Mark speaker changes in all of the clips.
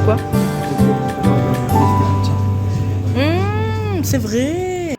Speaker 1: quoi? C'est vrai.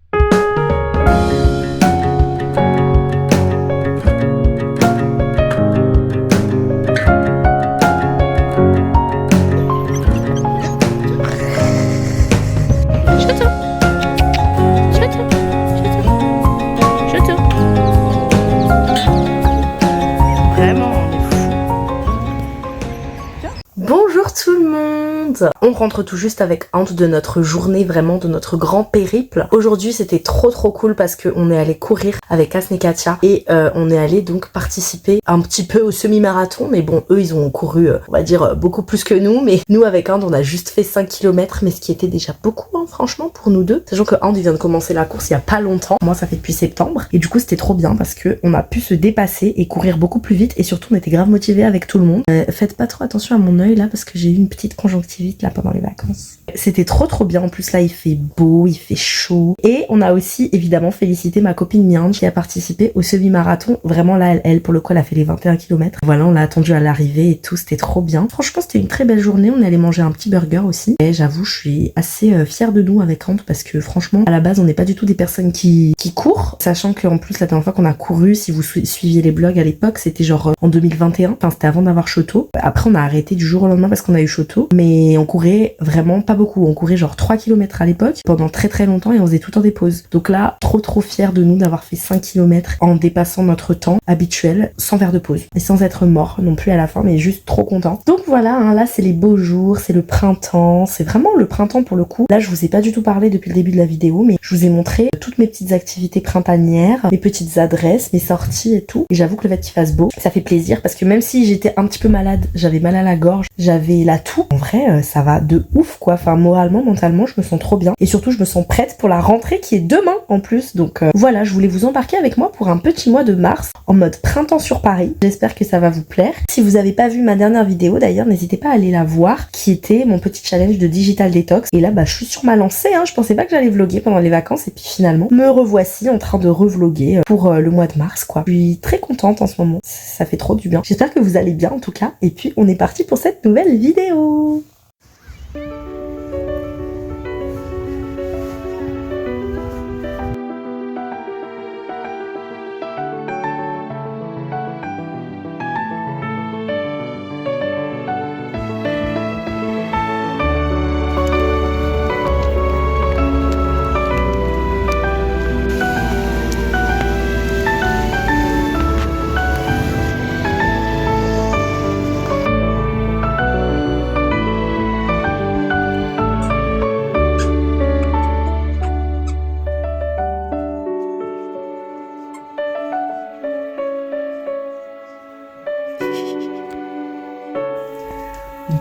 Speaker 1: Bonjour tout le monde! On rentre tout juste avec Ant de notre journée, vraiment de notre grand périple. Aujourd'hui c'était trop cool parce qu'on est allé courir avec Asne et Katia et on est allé donc participer un petit peu au semi-marathon, mais bon eux ils ont couru on va dire beaucoup plus que nous, mais nous avec Ant on a juste fait 5 km, mais ce qui était déjà beaucoup hein, franchement pour nous deux, sachant que Ant il vient de commencer la course il y a pas longtemps, moi ça fait depuis septembre, et du coup c'était trop bien parce que on a pu se dépasser et courir beaucoup plus vite, et surtout on était grave motivés avec tout le monde. Faites pas trop attention à mon œil là parce que j'ai eu une petite conjonctivite là pendant les vacances. C'était trop bien, en plus là il fait beau, il fait chaud, et on a aussi évidemment félicité ma copine Miange qui a participé au semi-marathon. Vraiment là elle pour le coup elle a fait les 21 km. Voilà, on l'a attendu à l'arrivée et tout, c'était trop bien. Franchement c'était une très belle journée, on est allé manger un petit burger aussi, et j'avoue je suis assez fière de nous avec Ant parce que franchement à la base on n'est pas du tout des personnes qui courent, sachant qu'en plus la dernière fois qu'on a couru, si vous suiviez les blogs à l'époque, c'était genre en 2021, enfin c'était avant d'avoir Choto. Après on a arrêté du jour au lendemain parce qu'on a eu Choto, mais on courait vraiment pas beaucoup, on courait genre 3 km à l'époque pendant très longtemps et on faisait tout le temps des pauses. Donc là trop fière de nous d'avoir fait 5 km en dépassant notre temps habituel sans faire de pause et sans être mort non plus à la fin, mais juste trop content. Donc voilà hein, là c'est les beaux jours, c'est le printemps, c'est vraiment le printemps pour le coup. Là je vous ai pas du tout parlé depuis le début de la vidéo, mais je vous ai montré toutes mes petites activités printanières, mes petites adresses, mes sorties et tout, et j'avoue que le fait qu'il fasse beau ça fait plaisir parce que même si j'étais un petit peu malade, j'avais mal à la gorge, j'avais la toux, en vrai ça va de ouf quoi, enfin moralement, mentalement je me sens trop bien, et surtout je me sens prête pour la rentrée qui est demain en plus. Donc voilà, je voulais vous embarquer avec moi pour un petit mois de mars en mode printemps sur Paris. J'espère que ça va vous plaire. Si vous avez pas vu ma dernière vidéo d'ailleurs, n'hésitez pas à aller la voir, qui était mon petit challenge de digital detox, et là bah je suis sur ma lancée hein. Je pensais pas que j'allais vlogger pendant les vacances et puis finalement me revoici en train de revlogger pour le mois de mars quoi. Je suis très contente en ce moment, ça fait trop du bien. J'espère que vous allez bien en tout cas, et puis on est parti pour cette nouvelle vidéo.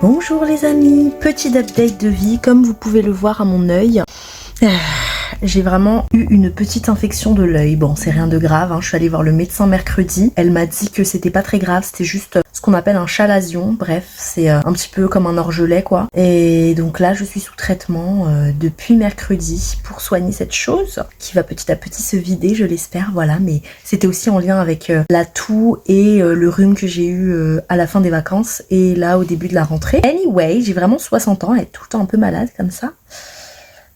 Speaker 1: Bonjour les amis, petit update de vie, comme vous pouvez le voir à mon œil. J'ai vraiment eu une petite infection de l'œil. Bon, c'est rien de grave, hein. Je suis allée voir le médecin mercredi. Elle m'a dit que c'était pas très grave, c'était juste ce qu'on appelle un chalazion. Bref, c'est un petit peu comme un orgelet quoi. Et donc là, je suis sous traitement depuis mercredi pour soigner cette chose qui va petit à petit se vider, je l'espère, voilà. Mais c'était aussi en lien avec la toux et le rhume que j'ai eu à la fin des vacances et là au début de la rentrée. Anyway, j'ai vraiment 60 ans, être tout le temps un peu malade comme ça.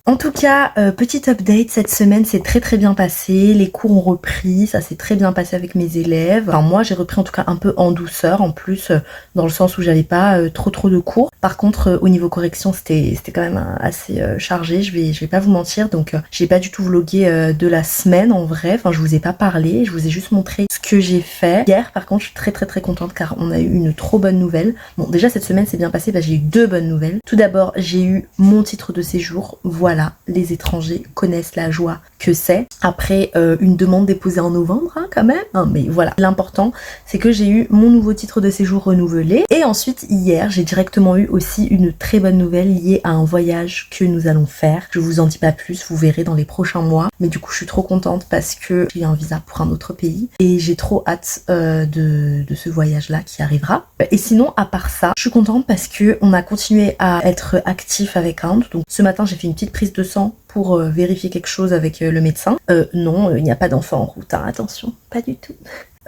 Speaker 1: En tout cas, petit update, cette semaine s'est très bien passée, les cours ont repris, ça s'est très bien passé avec mes élèves. Enfin moi j'ai repris en tout cas un peu en douceur, en plus dans le sens où j'avais pas trop de cours. Par contre au niveau correction c'était quand même assez chargé, je vais pas vous mentir, donc j'ai pas du tout vlogué de la semaine en vrai, enfin je vous ai pas parlé, je vous ai juste montré ce que j'ai fait. Hier par contre je suis très contente car on a eu une trop bonne nouvelle. Bon déjà cette semaine c'est bien passé, bah, j'ai eu 2 bonnes nouvelles. Tout d'abord j'ai eu mon titre de séjour, voilà. Les étrangers connaissent la joie que c'est. Après une demande déposée en novembre hein, quand même. Hein, mais voilà, l'important c'est que j'ai eu mon nouveau titre de séjour renouvelé. Et ensuite hier j'ai directement eu aussi une très bonne nouvelle liée à un voyage que nous allons faire. Je vous en dis pas plus, vous verrez dans les prochains mois. Mais du coup je suis trop contente parce que j'ai un visa pour un autre pays. Et j'ai trop hâte de ce voyage là qui arrivera. Et sinon à part ça, je suis contente parce que on a continué à être actif avec Ant. Donc ce matin j'ai fait une petite prise de sang pour vérifier quelque chose avec le médecin. Non, il n'y a pas d'enfant en route, hein, attention, pas du tout.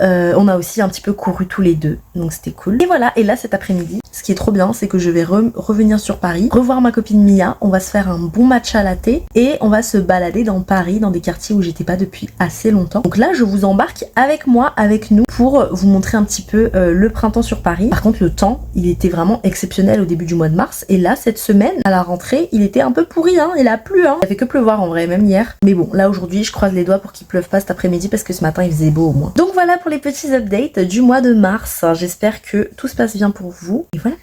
Speaker 1: On a aussi un petit peu couru tous les deux, donc c'était cool. Et voilà, et là cet après-midi, ce qui est trop bien, c'est que je vais revenir sur Paris, revoir ma copine Mia, on va se faire un bon matcha latte et on va se balader dans Paris, dans des quartiers où j'étais pas depuis assez longtemps. Donc là, je vous embarque avec moi, avec nous, pour vous montrer un petit peu le printemps sur Paris. Par contre, le temps, il était vraiment exceptionnel au début du mois de mars, et là, cette semaine, à la rentrée, il était un peu pourri, hein, il a plu, hein. Il a fait que pleuvoir en vrai, même hier. Mais bon, là aujourd'hui, je croise les doigts pour qu'il pleuve pas cet après-midi parce que ce matin, il faisait beau au moins. Donc voilà pour les petits updates du mois de mars. J'espère que tout se passe bien pour vous. Et voilà.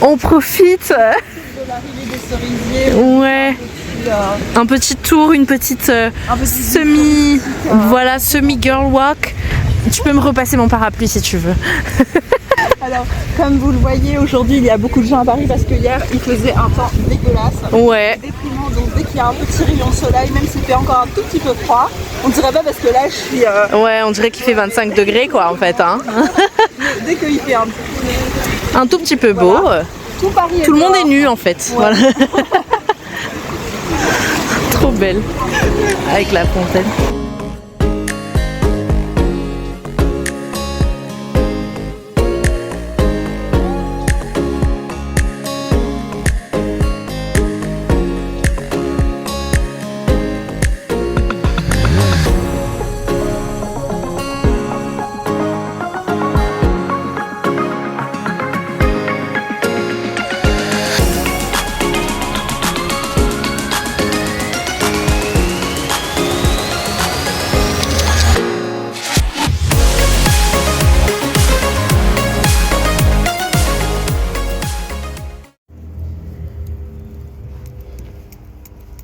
Speaker 1: On profite
Speaker 2: de l'arrivée des cerisiers.
Speaker 1: Ouais. Un petit tour, une petite semi, voilà, semi girl walk. Tu peux me repasser mon parapluie si tu veux.
Speaker 2: Alors, comme vous le voyez, aujourd'hui il y a beaucoup de gens à Paris parce que hier il faisait un temps dégueulasse.
Speaker 1: Ouais.
Speaker 2: Déprimant, donc dès qu'il y a un petit rayon de soleil, même s'il fait encore un tout petit peu froid, on dirait pas parce que là je suis.
Speaker 1: Ouais, on dirait qu'il fait 25 degrés quoi en fait. Hein.
Speaker 2: Dès qu'il fait
Speaker 1: un tout petit peu beau,
Speaker 2: voilà.
Speaker 1: Tout le monde est nu en fait. Ouais. Voilà. Trop belle. Avec la fontaine.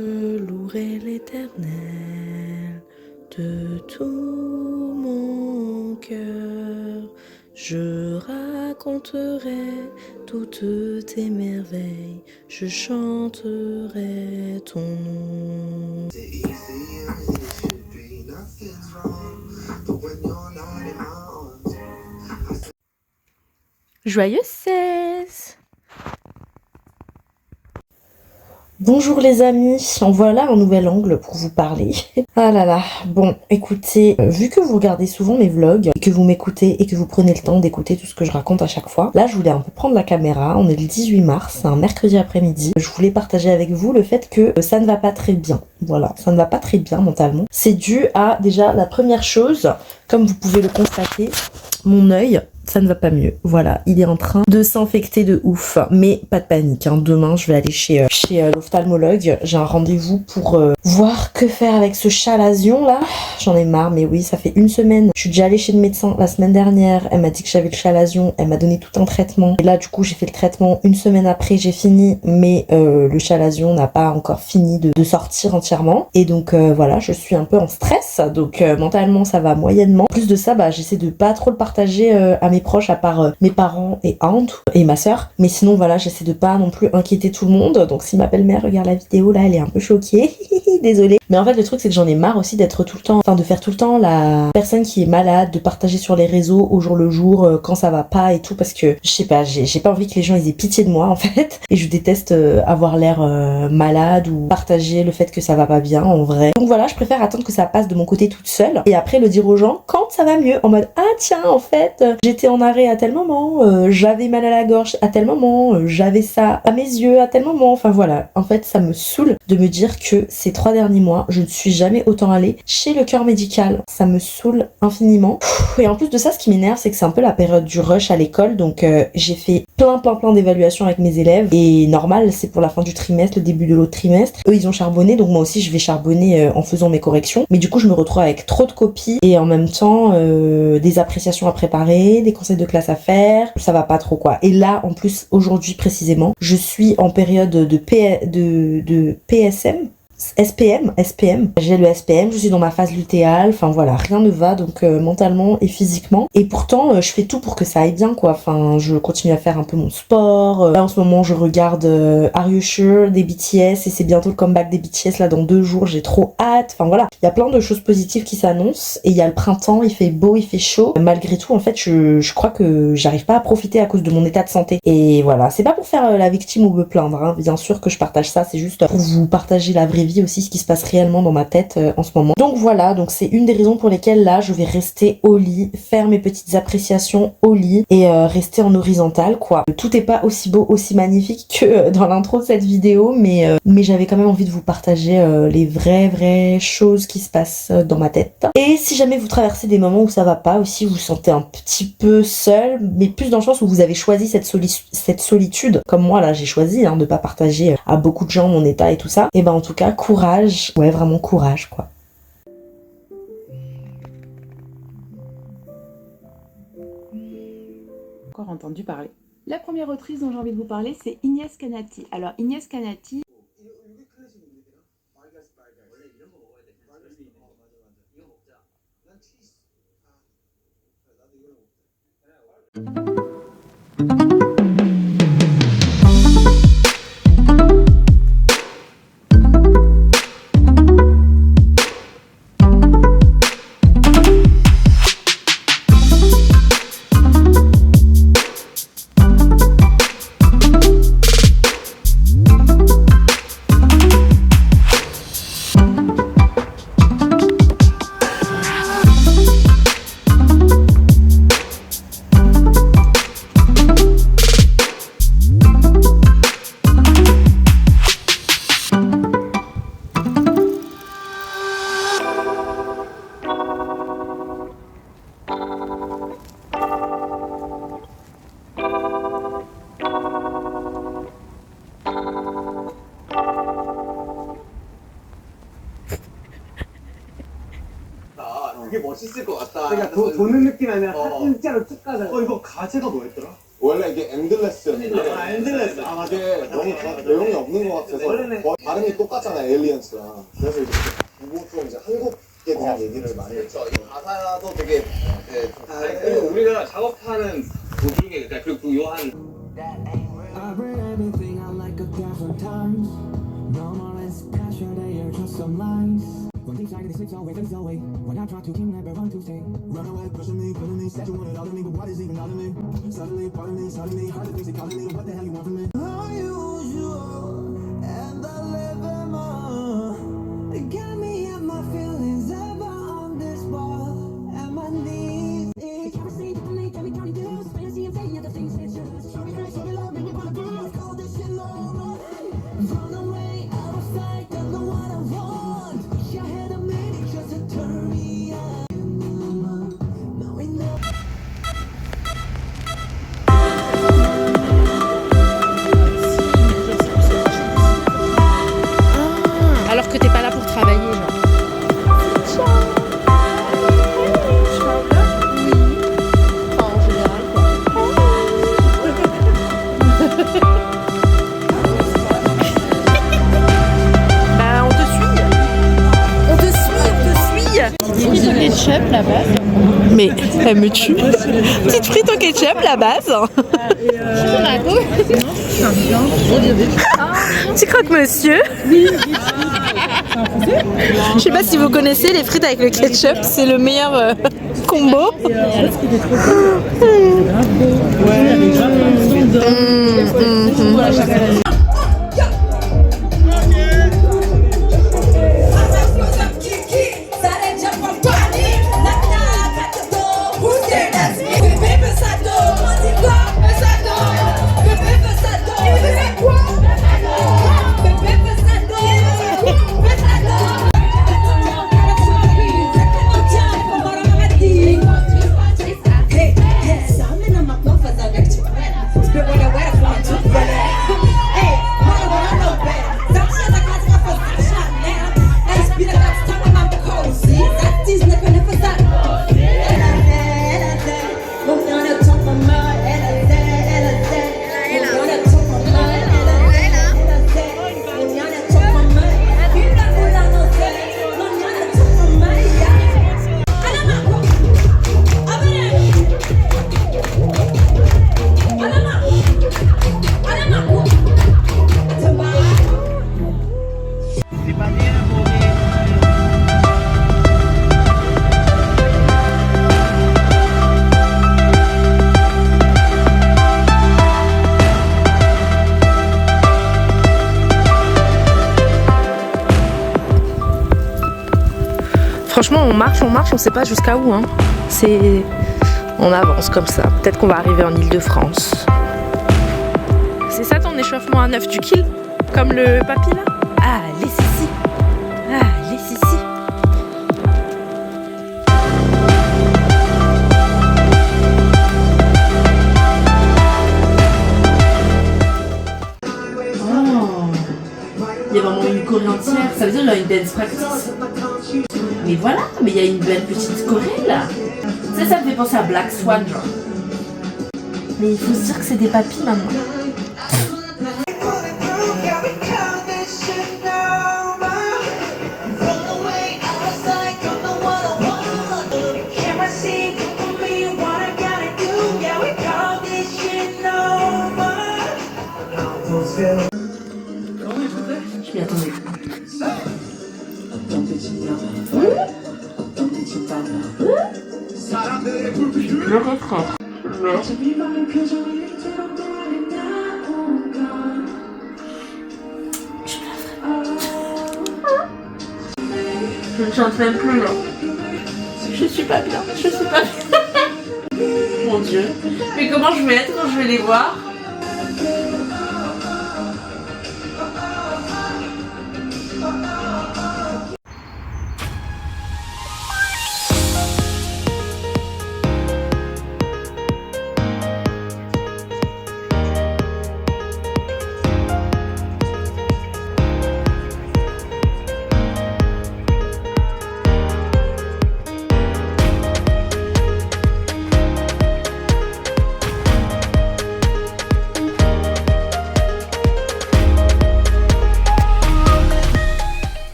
Speaker 1: Je louerai l'Éternel de tout mon cœur. Je raconterai toutes tes merveilles. Je chanterai ton nom. Joyeux 16! Bonjour les amis, voilà un nouvel angle pour vous parler. Ah là là, bon écoutez, vu que vous regardez souvent mes vlogs, et que vous m'écoutez et que vous prenez le temps d'écouter tout ce que je raconte à chaque fois, là je voulais un peu prendre la caméra, on est le 18 mars, c'est un mercredi après-midi, je voulais partager avec vous le fait que ça ne va pas très bien, voilà, ça ne va pas très bien mentalement. C'est dû à déjà la première chose, comme vous pouvez le constater, mon œil, ça ne va pas mieux. Voilà, il est en train de s'infecter de ouf. Mais pas de panique, hein. Demain, je vais aller chez l'ophtalmologue. J'ai un rendez-vous pour voir que faire avec ce chalazion là. J'en ai marre, mais oui, ça fait une semaine. Je suis déjà allée chez le médecin la semaine dernière. Elle m'a dit que j'avais le chalazion. Elle m'a donné tout un traitement. Et là, du coup, j'ai fait le traitement. Une semaine après, j'ai fini. Mais le chalazion n'a pas encore fini de sortir entièrement. Et donc, voilà, je suis un peu en stress. Donc, mentalement, ça va moyennement. En plus de ça, bah, j'essaie de pas trop le partager à mes proches à part mes parents et aunt et ma soeur, mais sinon voilà, j'essaie de pas non plus inquiéter tout le monde. Donc si ma belle-mère regarde la vidéo là, elle est un peu choquée. Désolée, mais en fait le truc c'est que j'en ai marre aussi d'être tout le temps, enfin de faire tout le temps la personne qui est malade, de partager sur les réseaux au jour le jour quand ça va pas et tout, parce que je sais pas, j'ai pas envie que les gens ils aient pitié de moi en fait, et je déteste avoir l'air malade ou partager le fait que ça va pas bien en vrai. Donc voilà, je préfère attendre que ça passe de mon côté toute seule et après le dire aux gens quand ça va mieux, en mode ah tiens en fait j'étais en arrêt à tel moment, j'avais mal à la gorge à tel moment, j'avais ça à mes yeux à tel moment, enfin voilà. En fait ça me saoule de me dire que ces 3 derniers mois je ne suis jamais autant allée chez le cœur médical, ça me saoule infiniment. Et en plus de ça, ce qui m'énerve c'est que c'est un peu la période du rush à l'école, donc j'ai fait plein d'évaluations avec mes élèves et normal c'est pour la fin du trimestre, le début de l'autre trimestre, eux ils ont charbonné, donc moi aussi je vais charbonner en faisant mes corrections, mais du coup je me retrouve avec trop de copies et en même temps des appréciations à préparer, des conseils de classe à faire, ça va pas trop quoi. Et là en plus aujourd'hui précisément je suis en période de PSM, SPM, j'ai le SPM, je suis dans ma phase lutéale, enfin voilà, rien ne va donc mentalement et physiquement, et pourtant je fais tout pour que ça aille bien quoi, enfin je continue à faire un peu mon sport, là en ce moment je regarde Are You Sure des BTS et c'est bientôt le comeback des BTS là dans 2 jours, j'ai trop hâte, enfin voilà, il y a plein de choses positives qui s'annoncent et il y a le printemps, il fait beau, il fait chaud, malgré tout en fait je crois que j'arrive pas à profiter à cause de mon état de santé, et voilà, c'est pas pour faire la victime ou me plaindre, hein. Bien sûr que je partage ça, c'est juste pour vous partager la vraie vie aussi ce qui se passe réellement dans ma tête en ce moment. Donc voilà, donc c'est une des raisons pour lesquelles là je vais rester au lit, faire mes petites appréciations au lit et rester en horizontal quoi. Tout est pas aussi beau, aussi magnifique que dans l'intro de cette vidéo, mais j'avais quand même envie de vous partager les vraies choses qui se passent dans ma tête. Et si jamais vous traversez des moments où ça va pas aussi, vous vous sentez un petit peu seul, mais plus dans le sens où vous avez choisi cette solitude, comme moi là j'ai choisi de pas partager à beaucoup de gens mon état et tout ça, et ben en tout cas courage, ouais vraiment courage quoi.
Speaker 2: Encore entendu parler. La première autrice dont j'ai envie de vous parler, c'est Ignace Kanati. Alors Ignace Kanati,
Speaker 3: 그게 멋있을 것 같다.
Speaker 4: 그러니까 도는 느낌 아니라 진짜로 쭉 가자.
Speaker 3: 이거 가제가 뭐였더라?
Speaker 5: 원래 이게 엔들레스였는데
Speaker 3: 엔들레스. 아 맞아.
Speaker 5: 이게 너무 내용이 없는 것 같아서
Speaker 4: 원래는
Speaker 5: 거의 발음이 똑같잖아 에일리언스랑. 그래서 이제 보통 이제 한국에 대한 얘기를 많이 했죠.
Speaker 3: 이 가사도 되게 그리고 우리가 작업하는 도중에 그러니까 그리고 요한
Speaker 6: I read everything out like a thousand times. No more less passion, they are just some lines. When things like this slips away, things away. When I try to keep, never want to stay. Run away, pushing me, pulling me, said you wanted all of me, but what is even all of me? Suddenly, pardon me, hard to think, calling me, what the hell you want from me? Unusual, and I live in my. It got me and my feelings ever on this wall, and my knees. It can't see the play, can we count it down? Fancy and saying other things, it's just. Show me grace, show me love, make me wanna do. Let's call this shit love. Run away, out of sight, don't know what I want. Wish I had a minute just to turn me on. Knowing that.
Speaker 1: Alors que t'es pas là pour travailler genre.
Speaker 2: ketchup là-bas.
Speaker 1: Mais elle me tue. Petite frite au ketchup, la base. Tu croques monsieur? Je sais pas si vous connaissez les frites avec le ketchup, c'est le meilleur combo. Franchement, on marche, on sait pas jusqu'à où. Hein. On avance comme ça. Peut-être qu'on va arriver en Île-de-France. C'est ça ton échauffement à 9 du kill? Comme le papy là? Ah, les ici. Ah, les ici. Il y a vraiment une choré entière, ça veut dire qu'il y a une dance practice. Mais voilà, mais il y a une belle petite choré là. Ça me fait penser à Black Swan genre. Mais il faut se dire que c'est des papis maintenant. Je m'y attendais. Le refrain. Je ne chante même plus là. Je suis pas bien. Mon Dieu. Mais comment je vais être quand je vais les voir?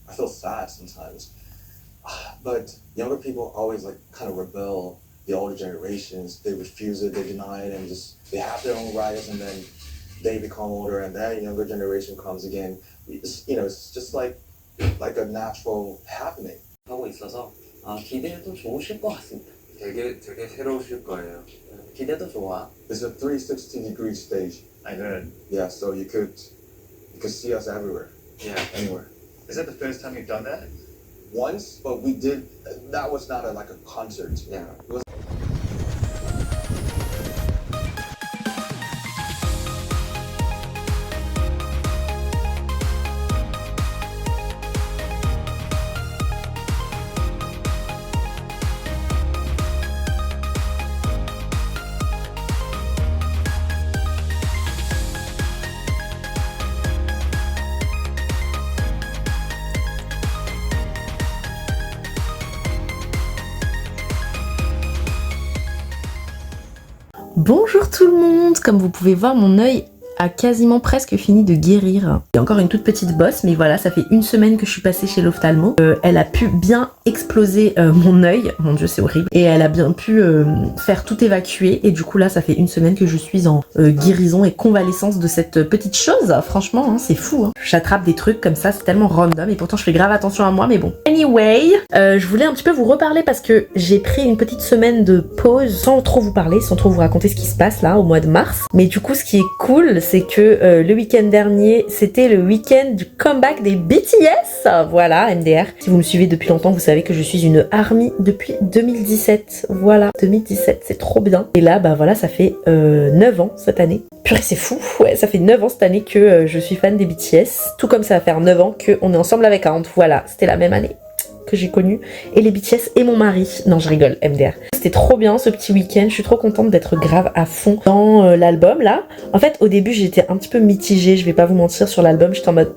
Speaker 5: I feel sad sometimes, but younger people always like kind of rebel. The older generations, they refuse it, they deny it, and they have their own rights, and then they become older, and then younger generation comes again. It's just like a natural happening.
Speaker 7: 하고 있어서 기대해도 좋으실 것 같습니다. 되게 새로우실 거예요. 기대도 좋아.
Speaker 5: It's a 360-degree stage.
Speaker 7: I heard.
Speaker 5: Yeah, so you could see us everywhere.
Speaker 7: Yeah.
Speaker 5: Anywhere.
Speaker 7: Is that the first time you've done that?
Speaker 5: Once, but we did. That was not like a concert.
Speaker 7: Yeah.
Speaker 5: It was.
Speaker 1: Bonjour tout le monde, comme vous pouvez voir mon œil a quasiment presque fini de guérir. Il y a encore une toute petite bosse, mais voilà, ça fait une semaine que je suis passée chez l'ophtalmo. Elle a pu bien exploser mon œil, mon dieu c'est horrible, et elle a bien pu faire tout évacuer, et du coup là ça fait une semaine que je suis en guérison et convalescence de cette petite chose. Franchement hein, c'est fou, hein. J'attrape des trucs comme ça, c'est tellement random, et pourtant je fais grave attention à moi, mais bon. Anyway, je voulais un petit peu vous reparler parce que j'ai pris une petite semaine de pause sans trop vous parler, sans trop vous raconter ce qui se passe là au mois de mars. Mais du coup ce qui est cool, c'est que le week-end dernier, c'était le week-end du comeback des BTS. Voilà, MDR. Si vous me suivez depuis longtemps, vous savez que je suis une ARMY depuis 2017. Voilà, 2017, c'est trop bien. Et là, bah voilà, ça fait 9 ans cette année. Purée, c'est fou. Ouais, ça fait 9 ans cette année que je suis fan des BTS. Tout comme ça va faire 9 ans qu'on est ensemble avec Ant. Voilà, c'était la même année que j'ai connu, et les BTS et mon mari. Non, je rigole, MDR. C'était trop bien ce petit week-end, je suis trop contente d'être grave à fond dans l'album là. En fait, au début, j'étais un petit peu mitigée, je vais pas vous mentir, sur l'album, j'étais en mode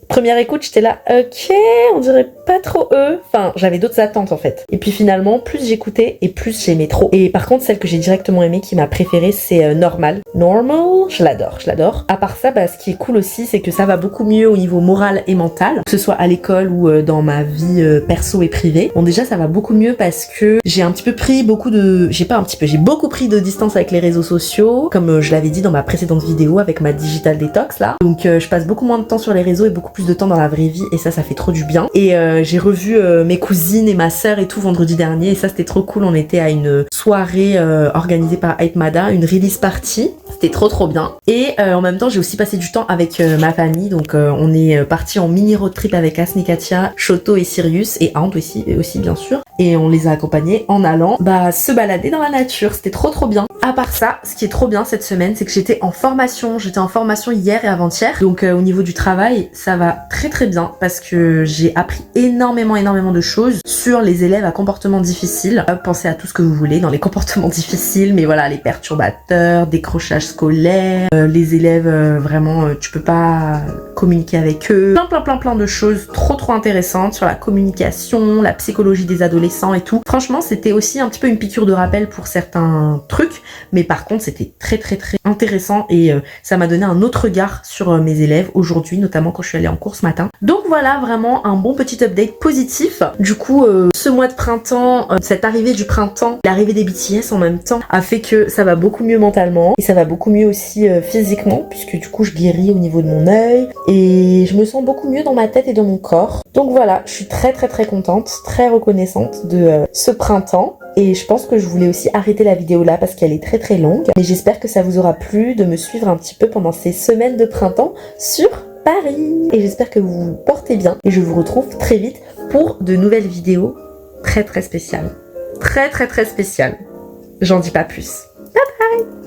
Speaker 1: première écoute, j'étais là, ok, on dirait pas trop eux. Enfin, j'avais d'autres attentes en fait. Et puis finalement, plus j'écoutais et plus j'aimais trop. Et par contre, celle que j'ai directement aimée, qui m'a préférée, c'est Normal. Normal, je l'adore. À part ça, bah, ce qui est cool aussi, c'est que ça va beaucoup mieux au niveau moral et mental, que ce soit à l'école ou dans ma vie perso et privée. Bon, déjà, ça va beaucoup mieux parce que j'ai un petit peu pris j'ai beaucoup pris de distance avec les réseaux sociaux, comme je l'avais dit dans ma précédente vidéo avec ma digital detox là. Donc, je passe beaucoup moins de temps sur les réseaux et beaucoup plus plus de temps dans la vraie vie et ça fait trop du bien. Et j'ai revu mes cousines et ma sœur et tout vendredi dernier et ça c'était trop cool. On était à une soirée organisée par Aitmada, une release party. C'était trop bien. Et en même temps j'ai aussi passé du temps avec ma famille. Donc on est parti en mini road trip avec Asne Katia, Shoto et Sirius et Ant aussi bien sûr. Et on les a accompagnés en allant se balader dans la nature. C'était trop bien. À part ça, ce qui est trop bien cette semaine, c'est que j'étais en formation. J'étais en formation hier et avant-hier. Donc au niveau du travail, ça va très bien parce que j'ai appris énormément de choses sur les élèves à comportement difficile. Pensez à tout ce que vous voulez dans les comportements difficiles, mais voilà, les perturbateurs, décrochage scolaire, les élèves vraiment tu peux pas communiquer avec eux. Plein de choses trop intéressantes sur la communication, la psychologie des adolescents et tout. Franchement, c'était aussi un petit peu une piqûre de rappel pour certains trucs, mais par contre, c'était très intéressant et ça m'a donné un autre regard sur mes élèves aujourd'hui, notamment quand je suis allée en cours ce matin. Donc voilà, vraiment un bon petit update positif. Du coup, ce mois de printemps, cette arrivée du printemps, l'arrivée des BTS en même temps, a fait que ça va beaucoup mieux mentalement et ça va beaucoup mieux aussi physiquement, puisque du coup je guéris au niveau de mon œil et je me sens beaucoup mieux dans ma tête et dans mon corps. Donc voilà, je suis très contente, très reconnaissante de ce printemps. Et je pense que je voulais aussi arrêter la vidéo là parce qu'elle est très longue. Mais j'espère que ça vous aura plu de me suivre un petit peu pendant ces semaines de printemps sur Paris. Et j'espère que vous vous portez bien. Et je vous retrouve très vite pour de nouvelles vidéos très spéciales. Très spéciales. J'en dis pas plus. Bye bye!